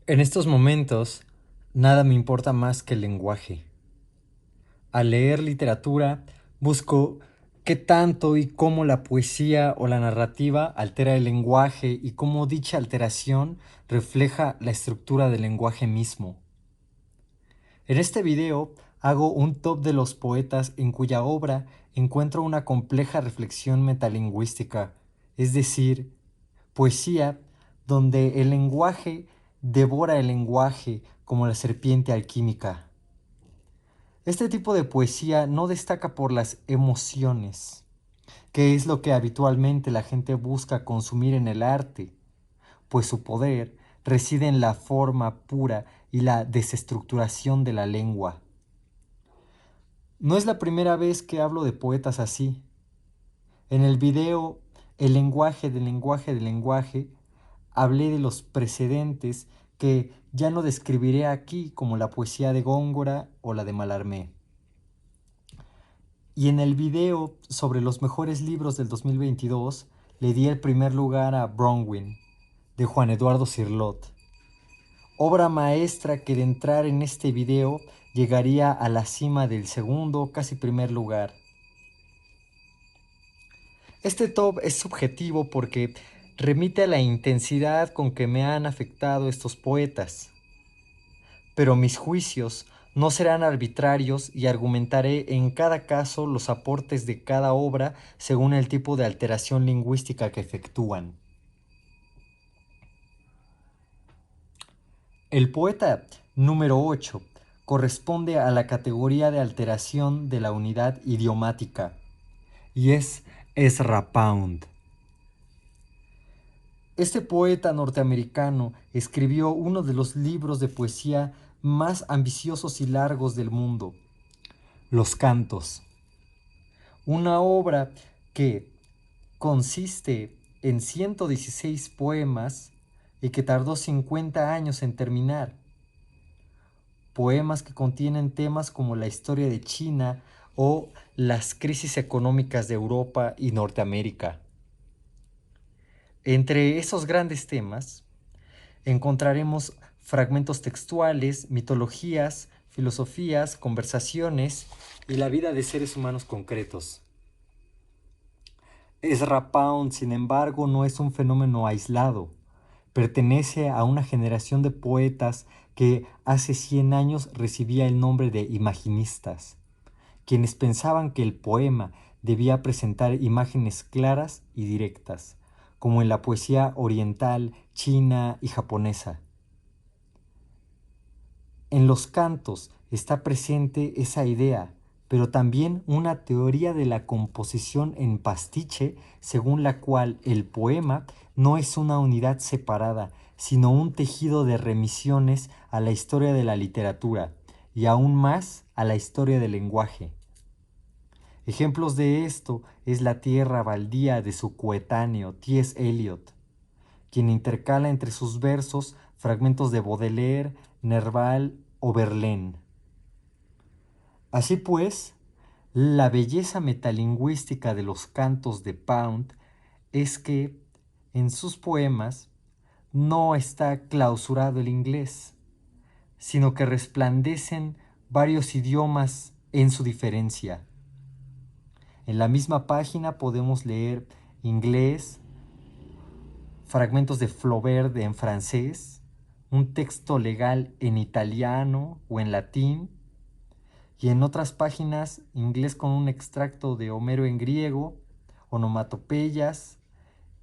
En estos momentos, nada me importa más que el lenguaje. Al leer literatura, busco qué tanto y cómo la poesía o la narrativa altera el lenguaje y cómo dicha alteración refleja la estructura del lenguaje mismo. En este video hago un top de los poetas en cuya obra encuentro una compleja reflexión metalingüística, es decir, poesía donde el lenguaje devora el lenguaje como la serpiente alquímica. Este tipo de poesía no destaca por las emociones, que es lo que habitualmente la gente busca consumir en el arte, pues su poder reside en la forma pura y la desestructuración de la lengua. No es la primera vez que hablo de poetas así. En el video El lenguaje del lenguaje del lenguaje hablé de los precedentes que ya no describiré aquí como la poesía de Góngora o la de Mallarmé. Y en el video sobre los mejores libros del 2022 le di el primer lugar a Bronwyn, de Juan Eduardo Cirlot. Obra maestra que de entrar en este video llegaría a la cima del segundo, casi primer lugar. Este top es subjetivo porque remite a la intensidad con que me han afectado estos poetas. Pero mis juicios no serán arbitrarios y argumentaré en cada caso los aportes de cada obra según el tipo de alteración lingüística que efectúan. El poeta número 8 corresponde a la categoría de alteración de la unidad idiomática y es Ezra Pound. Este poeta norteamericano escribió uno de los libros de poesía más ambiciosos y largos del mundo, Los Cantos. Una obra que consiste en 116 poemas y que tardó 50 años en terminar. Poemas que contienen temas como la historia de China o las crisis económicas de Europa y Norteamérica. Entre esos grandes temas encontraremos fragmentos textuales, mitologías, filosofías, conversaciones y la vida de seres humanos concretos. Ezra Pound, sin embargo, no es un fenómeno aislado. Pertenece a una generación de poetas que hace 100 años recibía el nombre de imaginistas, quienes pensaban que el poema debía presentar imágenes claras y directas, como en la poesía oriental, china y japonesa. En los cantos está presente esa idea, pero también una teoría de la composición en pastiche, según la cual el poema no es una unidad separada, sino un tejido de remisiones a la historia de la literatura y aún más a la historia del lenguaje. Ejemplos de esto es La tierra baldía de su coetáneo T.S. Eliot, quien intercala entre sus versos fragmentos de Baudelaire, Nerval o Verlaine. Así pues, la belleza metalingüística de los cantos de Pound es que en sus poemas no está clausurado el inglés, sino que resplandecen varios idiomas en su diferencia. En la misma página podemos leer inglés, fragmentos de Flaubert en francés, un texto legal en italiano o en latín, y en otras páginas inglés con un extracto de Homero en griego, onomatopeyas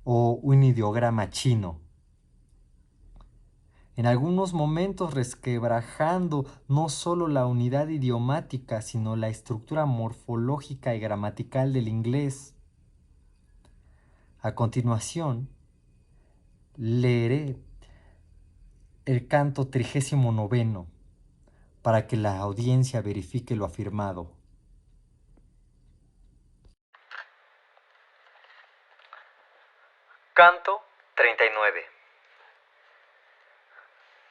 o un ideograma chino. En algunos momentos resquebrajando no solo la unidad idiomática, sino la estructura morfológica y gramatical del inglés. A continuación, leeré el canto 39 para que la audiencia verifique lo afirmado. Canto 39.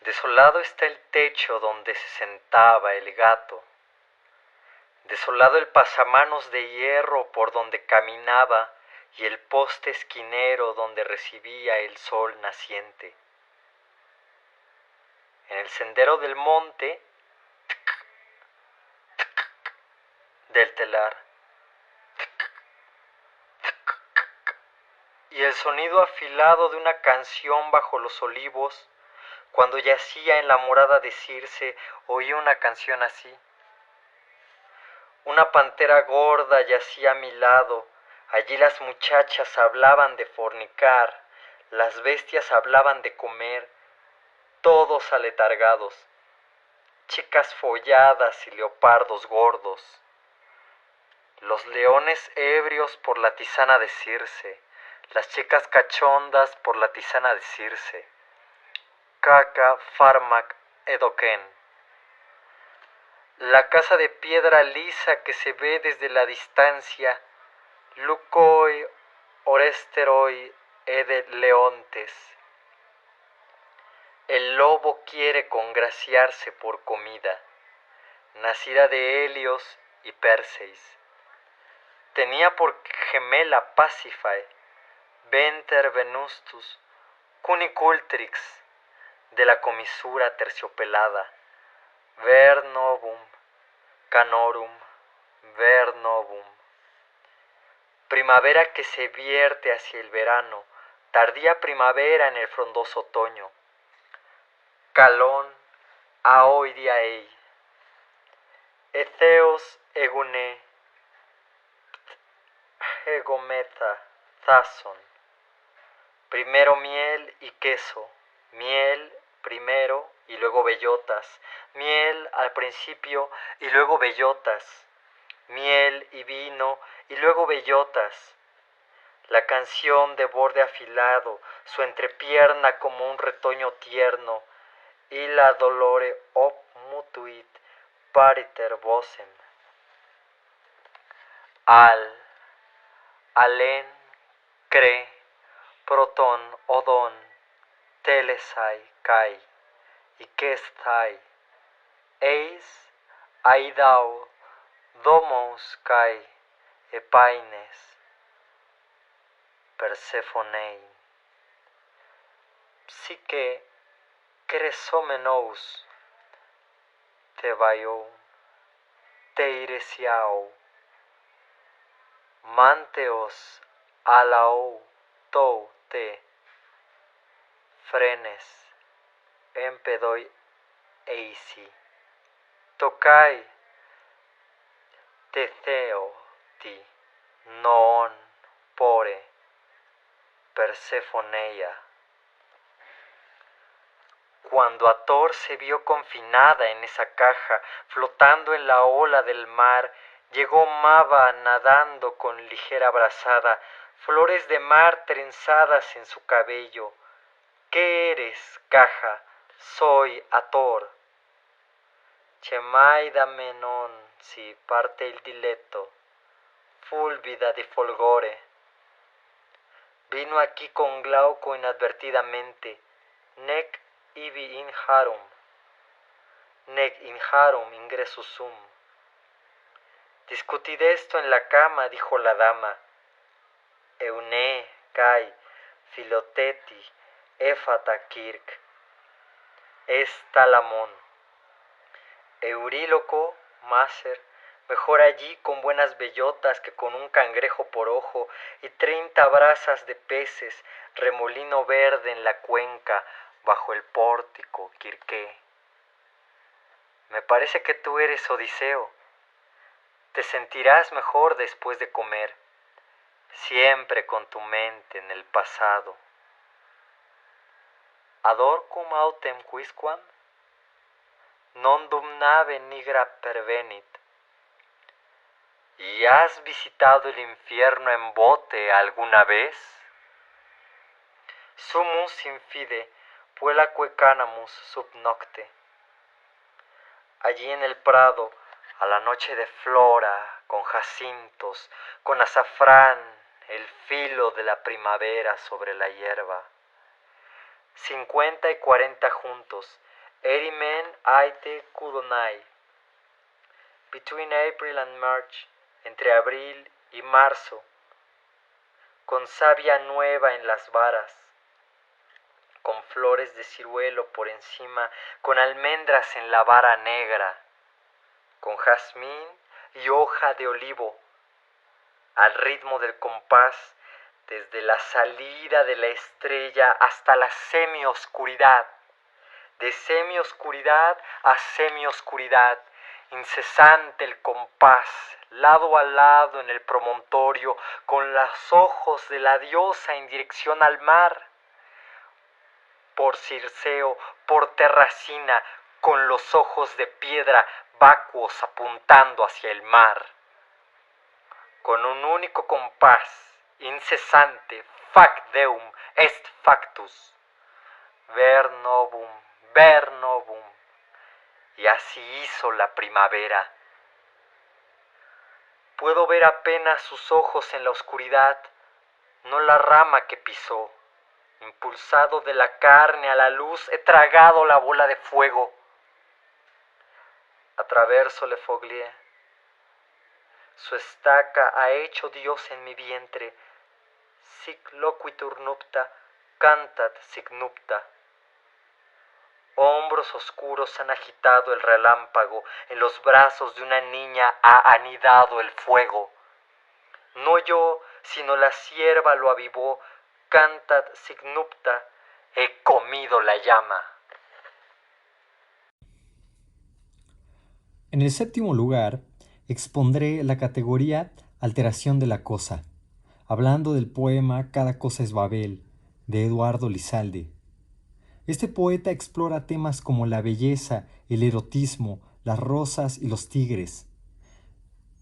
Desolado está el techo donde se sentaba el gato. Desolado el pasamanos de hierro por donde caminaba y el poste esquinero donde recibía el sol naciente. en el sendero del monte del telar. Y el sonido afilado de una canción bajo los olivos, cuando yacía en la morada de Circe, oí una canción así. Una pantera gorda yacía a mi lado, allí las muchachas hablaban de fornicar, las bestias hablaban de comer, todos aletargados, chicas folladas y leopardos gordos, los leones ebrios por la tisana de Circe, las chicas cachondas por la tisana de Circe, caca farmac edoquén. La casa de piedra lisa que se ve desde la distancia, lucoi oresteroi ede leontes. El lobo quiere congraciarse por comida, nacida de Helios y Perseis. Tenía por gemela Pasífae, venter venustus, cunicultrix, de la comisura terciopelada, ver novum, canorum, ver novum. Primavera que se vierte hacia el verano, tardía primavera en el frondoso otoño. Calón aoidia ei, Etheos egune, egometa, thason. Primero miel y queso, miel primero y luego bellotas, miel al principio y luego bellotas, miel y vino y luego bellotas. La canción de borde afilado, su entrepierna como un retoño tierno, y la dolore op mutuit pariter vocem. Alen, cre, proton, odon, telesai, kai, ikestai, eis, aidao, domos, kai, epaines, Persephonein. Psique, cresomenous, tebaiou, teiresiao, manteos, alao, tou, te, frenes, empedoi, eisi, tokai, tetheo, ti, noon, pore, Persephoneia. Cuando Ator se vio confinada en esa caja, flotando en la ola del mar, llegó Maba nadando con ligera brazada, flores de mar trenzadas en su cabello. ¿Qué eres, caja? Soy Ator. Chemaida menon si parte il diletto, fulvida di folgore. Vino aquí con Glauco inadvertidamente, nec ibi in harum, nec in harum ingresus sum. Discutid esto en la cama, dijo la dama. Eune, kai, filoteti, efata kirk. Es Talamón. Euríloco, Maser, mejor allí con buenas bellotas que con un cangrejo por ojo y 30 brazas de peces, remolino verde en la cuenca, bajo el pórtico, Quirqué. Me parece que tú eres Odiseo. Te sentirás mejor después de comer, siempre con tu mente en el pasado. Adorcum autem quisquam, non dum nave nigra pervenit. ¿Y has visitado el infierno en bote alguna vez? Sumus infide, puelaque canamus sub nocte. Allí en el prado, a la noche de flora, con jacintos, con azafrán, el filo de la primavera sobre la hierba. 50 y 40 juntos, erimen aite kudonai. Between April and March, entre abril y marzo, con savia nueva en las varas, con flores de ciruelo por encima, con almendras en la vara negra, con jazmín y hoja de olivo, al ritmo del compás, desde la salida de la estrella hasta la semioscuridad, de semioscuridad a semioscuridad, incesante el compás, lado a lado en el promontorio, con los ojos de la diosa en dirección al mar, por Circeo, por Terracina, con los ojos de piedra vacuos apuntando hacia el mar. Con un único compás, incesante, fac deum est factus, ver novum, y así hizo la primavera. Puedo ver apenas sus ojos en la oscuridad, no la rama que pisó. Impulsado de la carne a la luz, he tragado la bola de fuego. Atraverso le foglier. Su estaca ha hecho Dios en mi vientre. Sic loquitur nupta, cantat sic nupta. Hombros oscuros han agitado el relámpago, en los brazos de una niña ha anidado el fuego. No yo, sino la cierva lo avivó, cantat sic nupta, he comido la llama. En el séptimo lugar, expondré la categoría alteración de la cosa, hablando del poema Cada cosa es Babel, de Eduardo Lizalde. Este poeta explora temas como la belleza, el erotismo, las rosas y los tigres.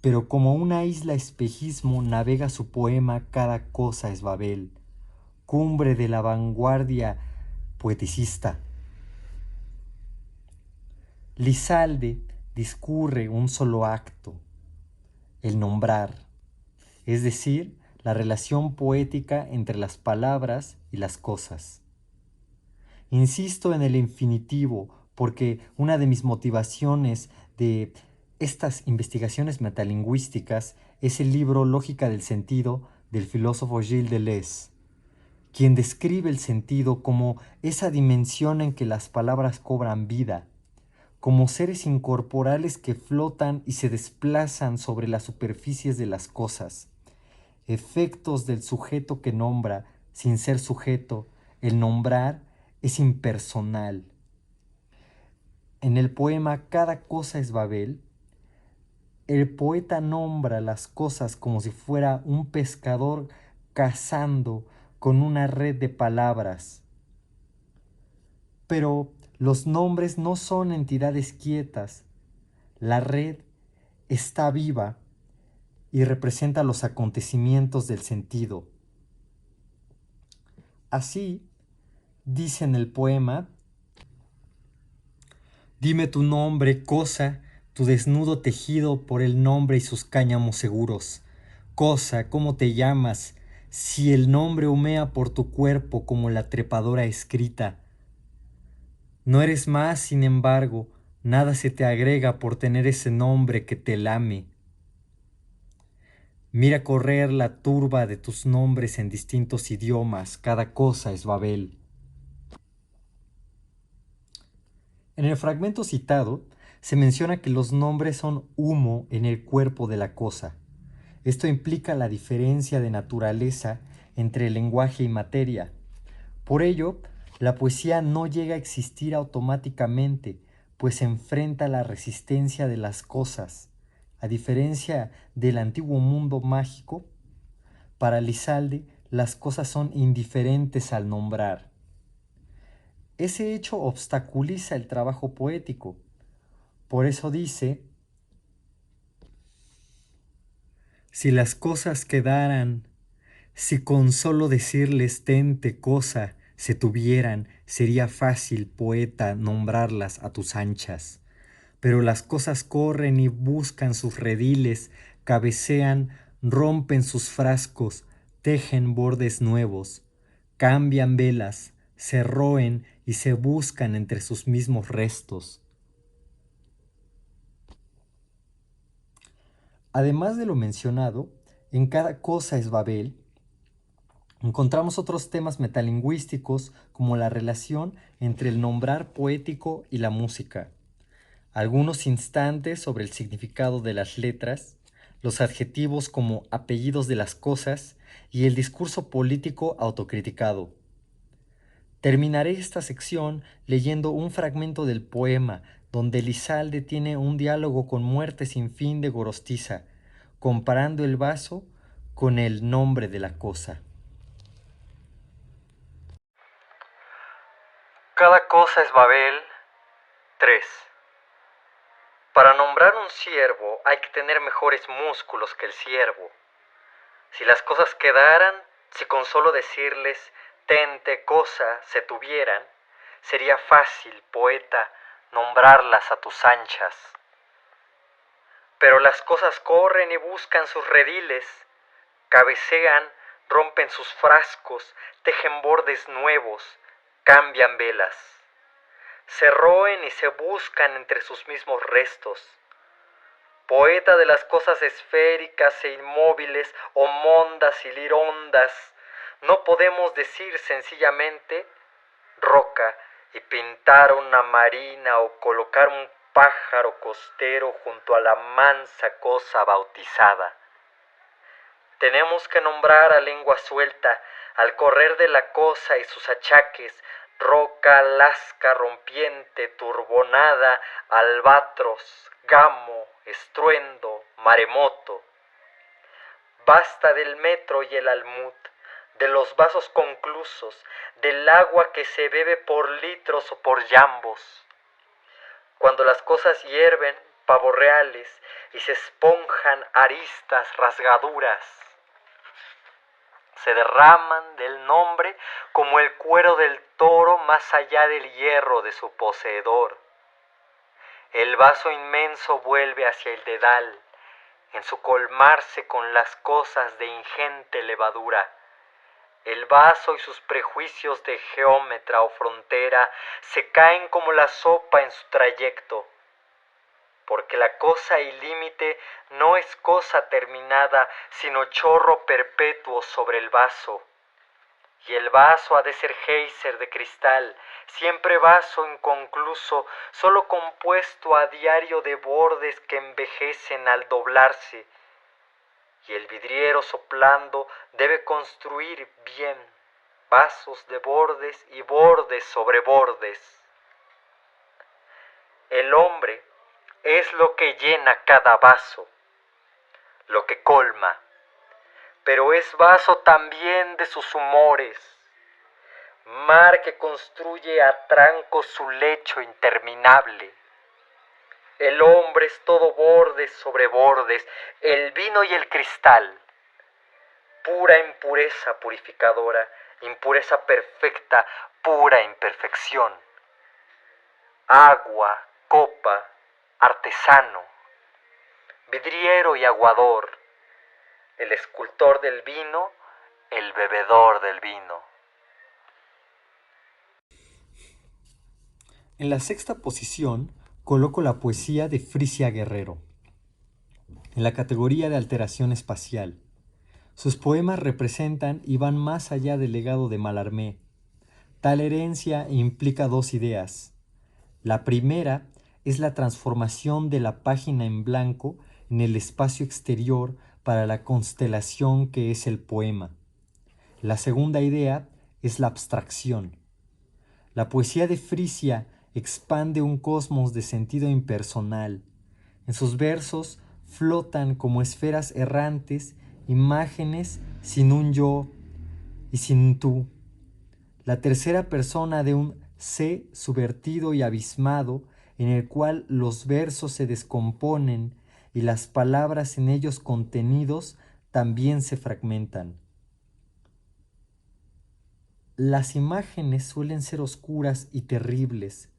Pero como una isla espejismo navega su poema Cada cosa es Babel, cumbre de la vanguardia poeticista. Lizalde discurre un solo acto, el nombrar, es decir, la relación poética entre las palabras y las cosas. Insisto en el infinitivo porque una de mis motivaciones de estas investigaciones metalingüísticas es el libro Lógica del Sentido del filósofo Gilles Deleuze, quien describe el sentido como esa dimensión en que las palabras cobran vida, como seres incorporales que flotan y se desplazan sobre las superficies de las cosas, efectos del sujeto que nombra sin ser sujeto. El nombrar es impersonal. En el poema Cada cosa es Babel, el poeta nombra las cosas como si fuera un pescador cazando con una red de palabras. Pero los nombres no son entidades quietas. La red está viva y representa los acontecimientos del sentido. Así, dice en el poema: dime tu nombre, cosa, tu desnudo tejido por el nombre y sus cáñamos seguros. Cosa, ¿cómo te llamas? Si el nombre humea por tu cuerpo como la trepadora escrita. No eres más, sin embargo, nada se te agrega por tener ese nombre que te lame. Mira correr la turba de tus nombres en distintos idiomas, cada cosa es Babel. En el fragmento citado, se menciona que los nombres son humo en el cuerpo de la cosa. Esto implica la diferencia de naturaleza entre el lenguaje y materia. Por ello, la poesía no llega a existir automáticamente, pues enfrenta la resistencia de las cosas. A diferencia del antiguo mundo mágico, para Lizalde las cosas son indiferentes al nombrar. Ese hecho obstaculiza el trabajo poético. Por eso dice: si las cosas quedaran, si con solo decirles tente cosa se tuvieran, sería fácil, poeta, nombrarlas a tus anchas. Pero las cosas corren y buscan sus rediles, cabecean, rompen sus frascos, tejen bordes nuevos, cambian velas, se roen y se buscan entre sus mismos restos. Además de lo mencionado, en Cada cosa es Babel, Encontramos otros temas metalingüísticos como la relación entre el nombrar poético y la música, algunos instantes sobre el significado de las letras, los adjetivos como apellidos de las cosas y el discurso político autocriticado. Terminaré esta sección leyendo un fragmento del poema donde Elizalde tiene un diálogo con Muerte sin fin de Gorostiza, comparando el vaso con el nombre de la cosa. Cada cosa es Babel. 3. Para nombrar un ciervo hay que tener mejores músculos que el ciervo. Si las cosas quedaran, si con solo decirles tente, cosa, se tuvieran, sería fácil, poeta, nombrarlas a tus anchas. Pero las cosas corren y buscan sus rediles, cabecean, rompen sus frascos, tejen bordes nuevos, cambian velas. Se roen y se buscan entre sus mismos restos. Poeta de las cosas esféricas e inmóviles, homondas y lirondas, no podemos decir sencillamente roca y pintar una marina o colocar un pájaro costero junto a la mansa cosa bautizada. Tenemos que nombrar a lengua suelta, al correr de la cosa y sus achaques, roca, lasca, rompiente, turbonada, albatros, gamo, estruendo, maremoto. Basta del metro y el almud, de los vasos conclusos, del agua que se bebe por litros o por llambos. Cuando las cosas hierven, pavos reales, y se esponjan aristas, rasgaduras, se derraman del nombre como el cuero del toro más allá del hierro de su poseedor. El vaso inmenso vuelve hacia el dedal, en su colmarse con las cosas de ingente levadura. El vaso y sus prejuicios de geómetra o frontera se caen como la sopa en su trayecto, porque la cosa y límite no es cosa terminada, sino chorro perpetuo sobre el vaso. Y el vaso ha de ser geyser de cristal, siempre vaso inconcluso, solo compuesto a diario de bordes que envejecen al doblarse. Y el vidriero soplando debe construir bien vasos de bordes y bordes sobre bordes. El hombre es lo que llena cada vaso, lo que colma, pero es vaso también de sus humores, mar que construye a trancos su lecho interminable. El hombre es todo bordes sobre bordes, el vino y el cristal, pura impureza purificadora, impureza perfecta, pura imperfección. Agua, copa, artesano, vidriero y aguador, el escultor del vino, el bebedor del vino. En la sexta posición coloco la poesía de Frisia Guerrero, en la categoría de alteración espacial. Sus poemas representan y van más allá del legado de Mallarmé. Tal herencia implica dos ideas. La primera es la transformación de la página en blanco en el espacio exterior para la constelación que es el poema. La segunda idea es la abstracción. La poesía de Frisia expande un cosmos de sentido impersonal. En sus versos flotan como esferas errantes imágenes sin un yo y sin un tú. La tercera persona de un sé subvertido y abismado en el cual los versos se descomponen y las palabras en ellos contenidos también se fragmentan. Las imágenes suelen ser oscuras y terribles,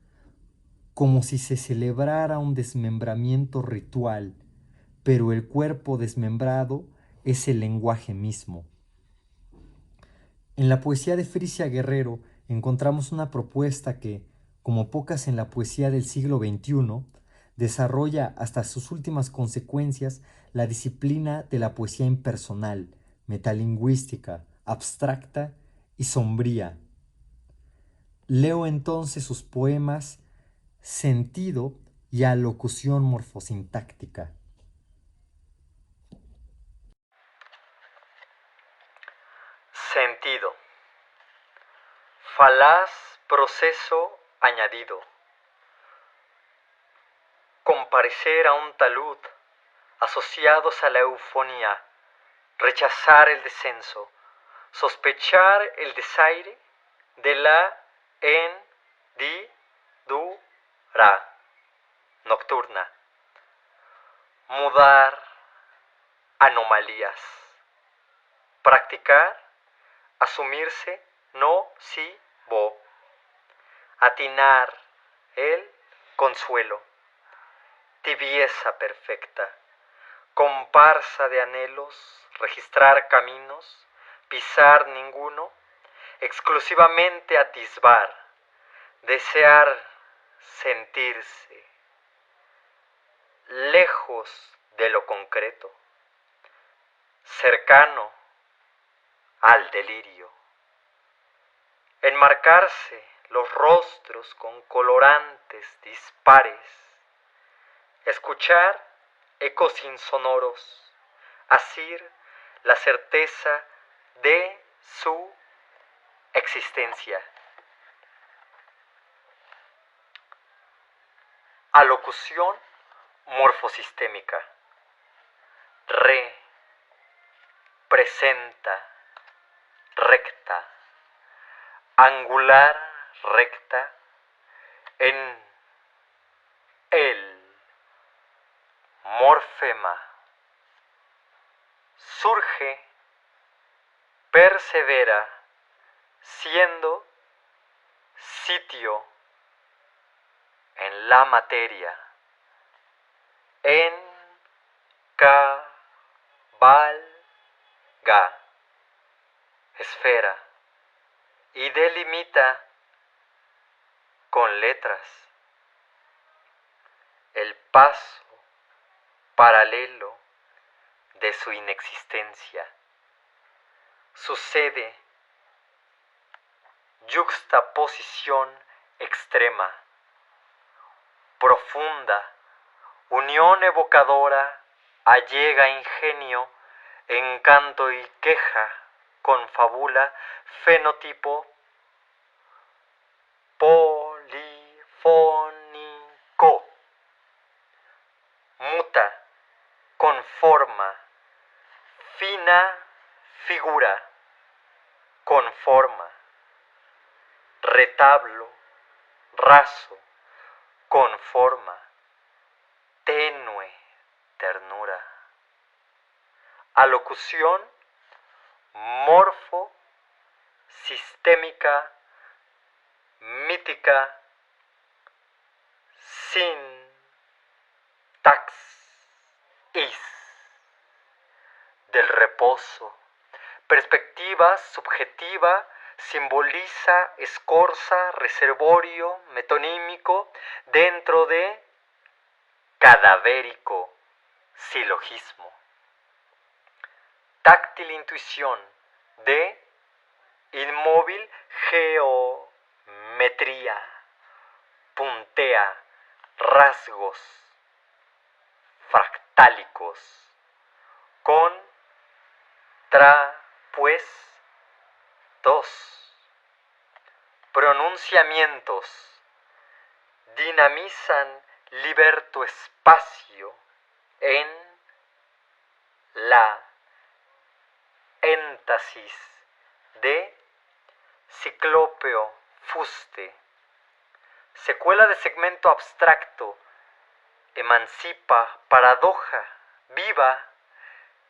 como si se celebrara un desmembramiento ritual, pero el cuerpo desmembrado es el lenguaje mismo. En la poesía de Frisia Guerrero encontramos una propuesta que, como pocas en la poesía del siglo XXI, desarrolla hasta sus últimas consecuencias la disciplina de la poesía impersonal, metalingüística, abstracta y sombría. Leo entonces sus poemas sentido y alocución morfosintáctica. Sentido. Falaz proceso añadido. Comparecer a un talud, asociados a la eufonía, rechazar el descenso, sospechar el desaire de la hendidura nocturna, mudar anomalías, practicar, asumirse nocivo, atinar el consuelo, tibieza perfecta, comparsa de anhelos, registrar caminos, pisar ninguno, exclusivamente atisbar, desear sentirse, lejos de lo concreto, cercano al delirio, enmarcarse los rostros con colorantes dispares, escuchar ecos insonoros, asir la certeza de su existencia. Alocución morfosistémica. Presenta, recta, angular, recta, en el morfema. Surge, persevera, siendo sitio en la materia, en cabalga, esfera, y delimita con letras el paso paralelo de su inexistencia. Sucede yuxtaposición extrema, profunda, unión evocadora, allega ingenio, encanto y queja, confabula, fenotipo, polifónico, muta, conforma, fina figura, conforma, retablo, raso, conforma, tenue ternura. Alocución morfo, sistémica, mítica, sintaxis del reposo, perspectiva subjetiva, simboliza escorza, reservorio, metonímico, dentro de cadavérico silogismo. Táctil intuición de inmóvil geometría, puntea rasgos fractálicos, contrapuestos, pronunciamientos, dinamizan liberto espacio en la énfasis de ciclópeo fuste, secuela de segmento abstracto, emancipa, paradoja, viva,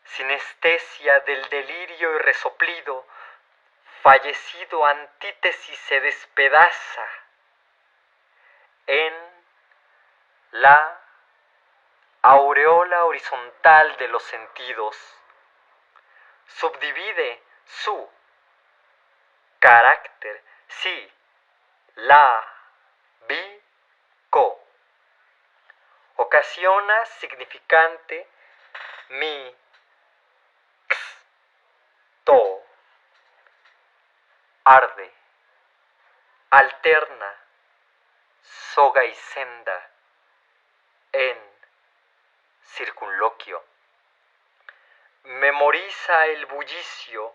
sinestesia del delirio y resoplido, fallecido antítesis se despedaza en la aureola horizontal de los sentidos, subdivide su carácter, sí, la, ocasiona significante mi, to, arde, alterna, soga y senda, en circunloquio. Memoriza el bullicio,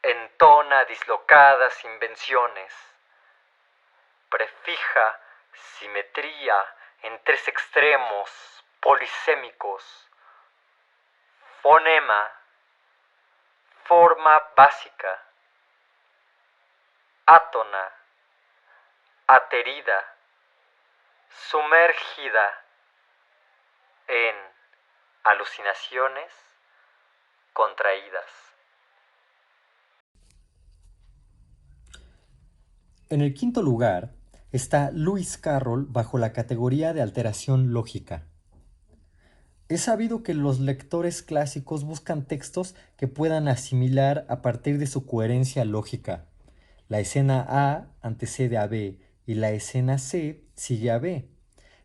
entona dislocadas invenciones, prefija simetría en tres extremos polisémicos, fonema, forma básica, átona, aterida, sumergida en alucinaciones contraídas. En el quinto lugar está Lewis Carroll bajo la categoría de alteración lógica. Es sabido que los lectores clásicos buscan textos que puedan asimilar a partir de su coherencia lógica. La escena A antecede a B y la escena C sigue a B.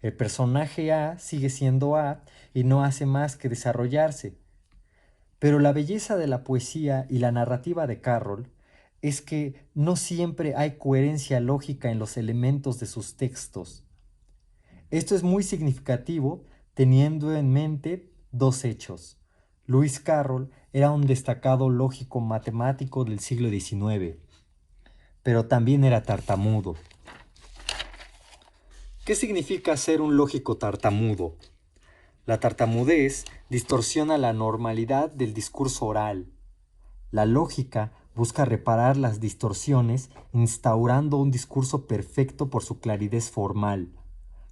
El personaje A sigue siendo A y no hace más que desarrollarse. Pero la belleza de la poesía y la narrativa de Carroll es que no siempre hay coherencia lógica en los elementos de sus textos. Esto es muy significativo teniendo en mente dos hechos. Lewis Carroll era un destacado lógico matemático del siglo XIX, pero también era tartamudo. ¿Qué significa ser un lógico tartamudo? La tartamudez distorsiona la normalidad del discurso oral. La lógica busca reparar las distorsiones instaurando un discurso perfecto por su claridad formal.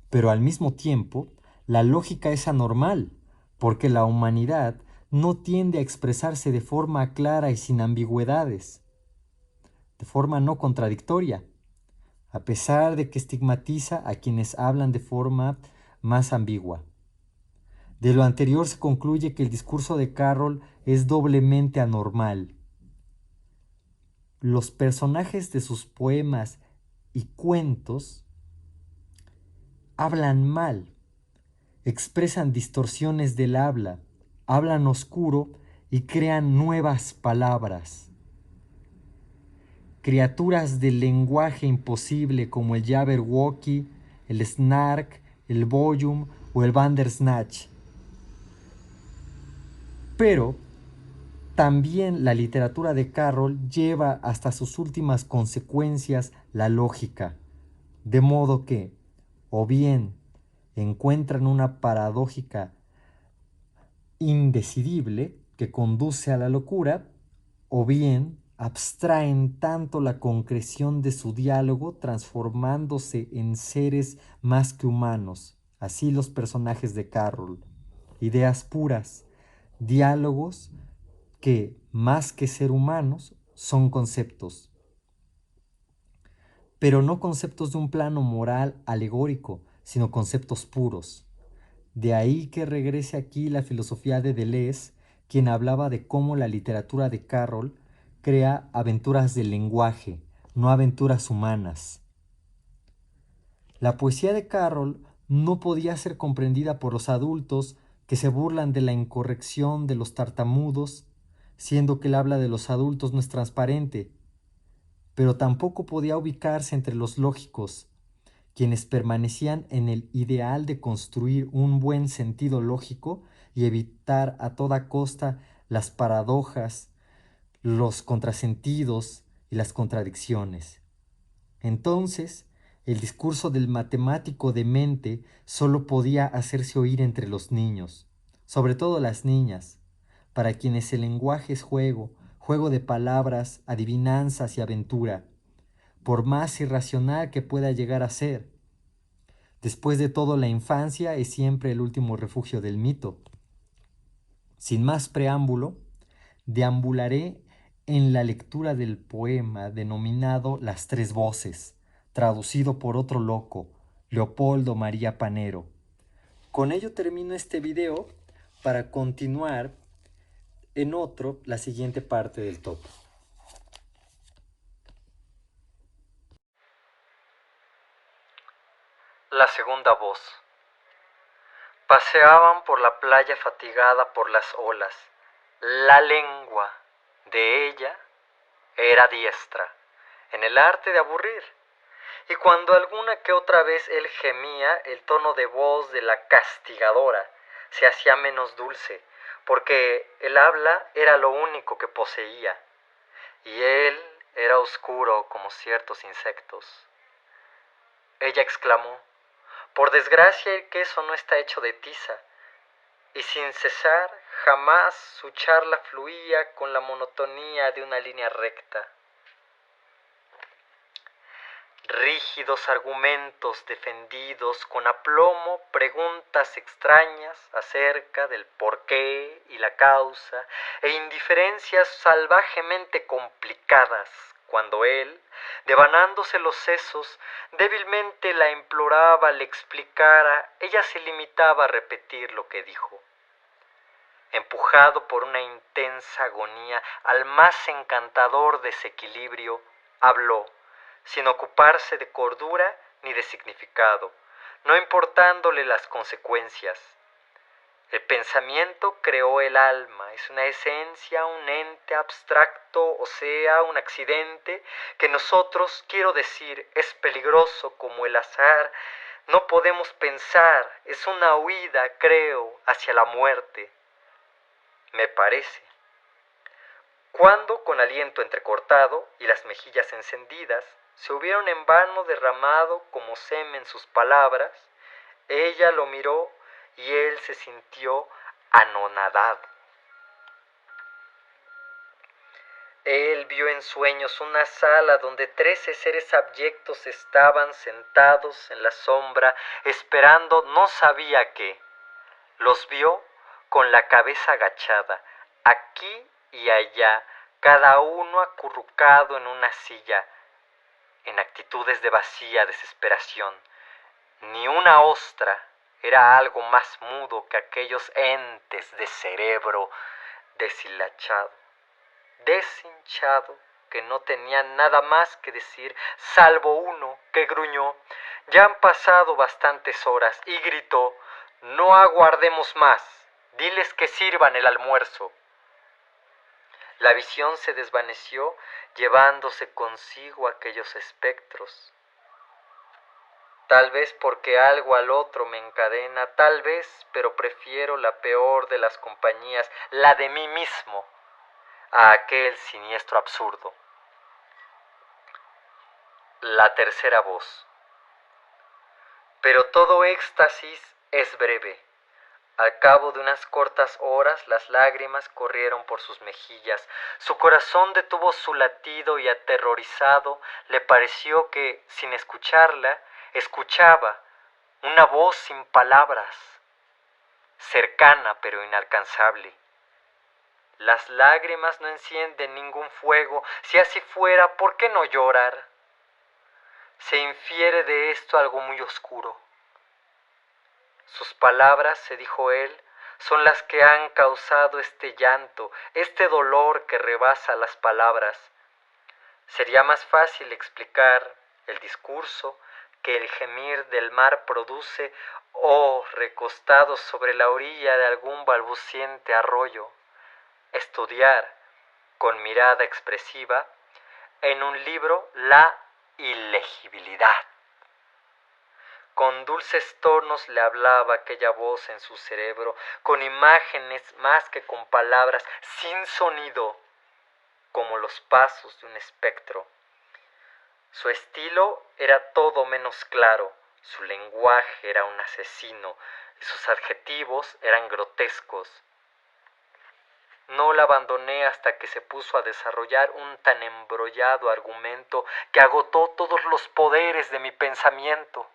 Pero al mismo tiempo, la lógica es anormal, porque la humanidad no tiende a expresarse de forma clara y sin ambigüedades, de forma no contradictoria, a pesar de que estigmatiza a quienes hablan de forma más ambigua. De lo anterior se concluye que el discurso de Carroll es doblemente anormal. Los personajes de sus poemas y cuentos hablan mal, expresan distorsiones del habla, hablan oscuro y crean nuevas palabras. Criaturas del lenguaje imposible como el Jabberwocky, el Snark, el Boyum o el Bandersnatch. Pero también la literatura de Carroll lleva hasta sus últimas consecuencias la lógica, de modo que, o bien encuentran una paradójica indecidible que conduce a la locura, o bien abstraen tanto la concreción de su diálogo transformándose en seres más que humanos, así los personajes de Carroll, ideas puras, diálogos que, más que ser humanos, son conceptos, pero no conceptos de un plano moral alegórico, sino conceptos puros. De ahí que regrese aquí la filosofía de Deleuze, quien hablaba de cómo la literatura de Carroll crea aventuras del lenguaje, no aventuras humanas. La poesía de Carroll no podía ser comprendida por los adultos que se burlan de la incorrección de los tartamudos, siendo que el habla de los adultos no es transparente, pero tampoco podía ubicarse entre los lógicos, quienes permanecían en el ideal de construir un buen sentido lógico y evitar a toda costa las paradojas, los contrasentidos y las contradicciones. Entonces, el discurso del matemático demente solo podía hacerse oír entre los niños, sobre todo las niñas, para quienes el lenguaje es juego, juego de palabras, adivinanzas y aventura, por más irracional que pueda llegar a ser. Después de todo, la infancia es siempre el último refugio del mito. Sin más preámbulo, deambularé en la lectura del poema denominado Las Tres Voces, traducido por otro loco, Leopoldo María Panero. Con ello termino este video para continuar en otro la siguiente parte del topo. La segunda voz. Paseaban por la playa fatigada por las olas. La lengua de ella era diestra en el arte de aburrir. Y cuando alguna que otra vez él gemía, el tono de voz de la castigadora se hacía menos dulce, porque el habla era lo único que poseía, y él era oscuro como ciertos insectos. Ella exclamó: por desgracia el queso no está hecho de tiza, y sin cesar jamás su charla fluía con la monotonía de una línea recta. Rígidos argumentos defendidos con aplomo, preguntas extrañas acerca del porqué y la causa, e indiferencias salvajemente complicadas, cuando él, devanándose los sesos, débilmente la imploraba, le explicara, ella se limitaba a repetir lo que dijo. Empujado por una intensa agonía al más encantador desequilibrio, habló, sin ocuparse de cordura ni de significado, no importándole las consecuencias. El pensamiento creó el alma, es una esencia, un ente abstracto, o sea, un accidente, que nosotros, quiero decir, es peligroso como el azar. No podemos pensar, es una huida, creo, hacia la muerte. Me parece. Cuando, con aliento entrecortado y las mejillas encendidas, se hubieron en vano derramado como semen sus palabras, ella lo miró y él se sintió anonadado. Él vio en sueños una sala donde 13 seres abyectos estaban sentados en la sombra esperando no sabía qué. Los vio con la cabeza agachada, aquí y allá, cada uno acurrucado en una silla, en actitudes de vacía desesperación. Ni una ostra era algo más mudo que aquellos entes de cerebro deshilachado, deshinchado, que no tenían nada más que decir, salvo uno que gruñó: ya han pasado bastantes horas, y gritó: no aguardemos más, diles que sirvan el almuerzo. La visión se desvaneció, llevándose consigo aquellos espectros. Tal vez porque algo al otro me encadena, tal vez, pero prefiero la peor de las compañías, la de mí mismo, a aquel siniestro absurdo. La tercera voz. Pero todo éxtasis es breve. Al cabo de unas cortas horas las lágrimas corrieron por sus mejillas, su corazón detuvo su latido y aterrorizado le pareció que, sin escucharla, escuchaba una voz sin palabras, cercana pero inalcanzable. Las lágrimas no encienden ningún fuego, si así fuera, ¿por qué no llorar? Se infiere de esto algo muy oscuro. Sus palabras, se dijo él, son las que han causado este llanto, este dolor que rebasa las palabras. Sería más fácil explicar el discurso que el gemir del mar produce, o recostados sobre la orilla de algún balbuciente arroyo, estudiar con mirada expresiva en un libro la ilegibilidad. Con dulces tonos le hablaba aquella voz en su cerebro, con imágenes más que con palabras, sin sonido, como los pasos de un espectro. Su estilo era todo menos claro, su lenguaje era un asesino y sus adjetivos eran grotescos. No la abandoné hasta que se puso a desarrollar un tan embrollado argumento que agotó todos los poderes de mi pensamiento.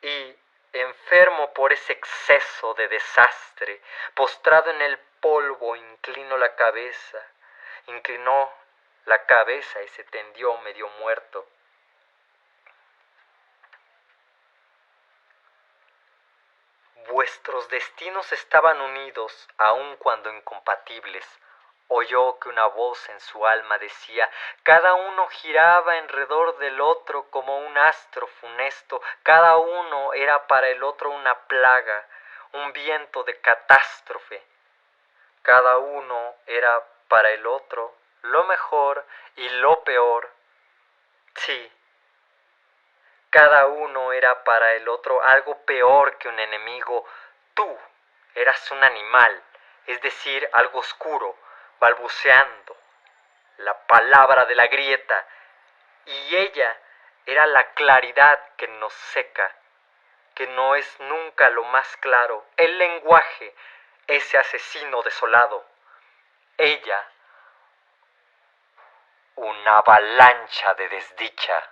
Y, enfermo por ese exceso de desastre, postrado en el polvo, inclinó la cabeza y se tendió medio muerto. Vuestros destinos estaban unidos, aun cuando incompatibles. Oyó que una voz en su alma decía: cada uno giraba alrededor del otro como un astro funesto, cada uno era para el otro una plaga, un viento de catástrofe. Cada uno era para el otro lo mejor y lo peor. Sí, cada uno era para el otro algo peor que un enemigo. Tú eras un animal, es decir, algo oscuro, balbuceando, la palabra de la grieta, y ella era la claridad que nos seca, que no es nunca lo más claro, el lenguaje, ese asesino desolado. Ella, una avalancha de desdicha.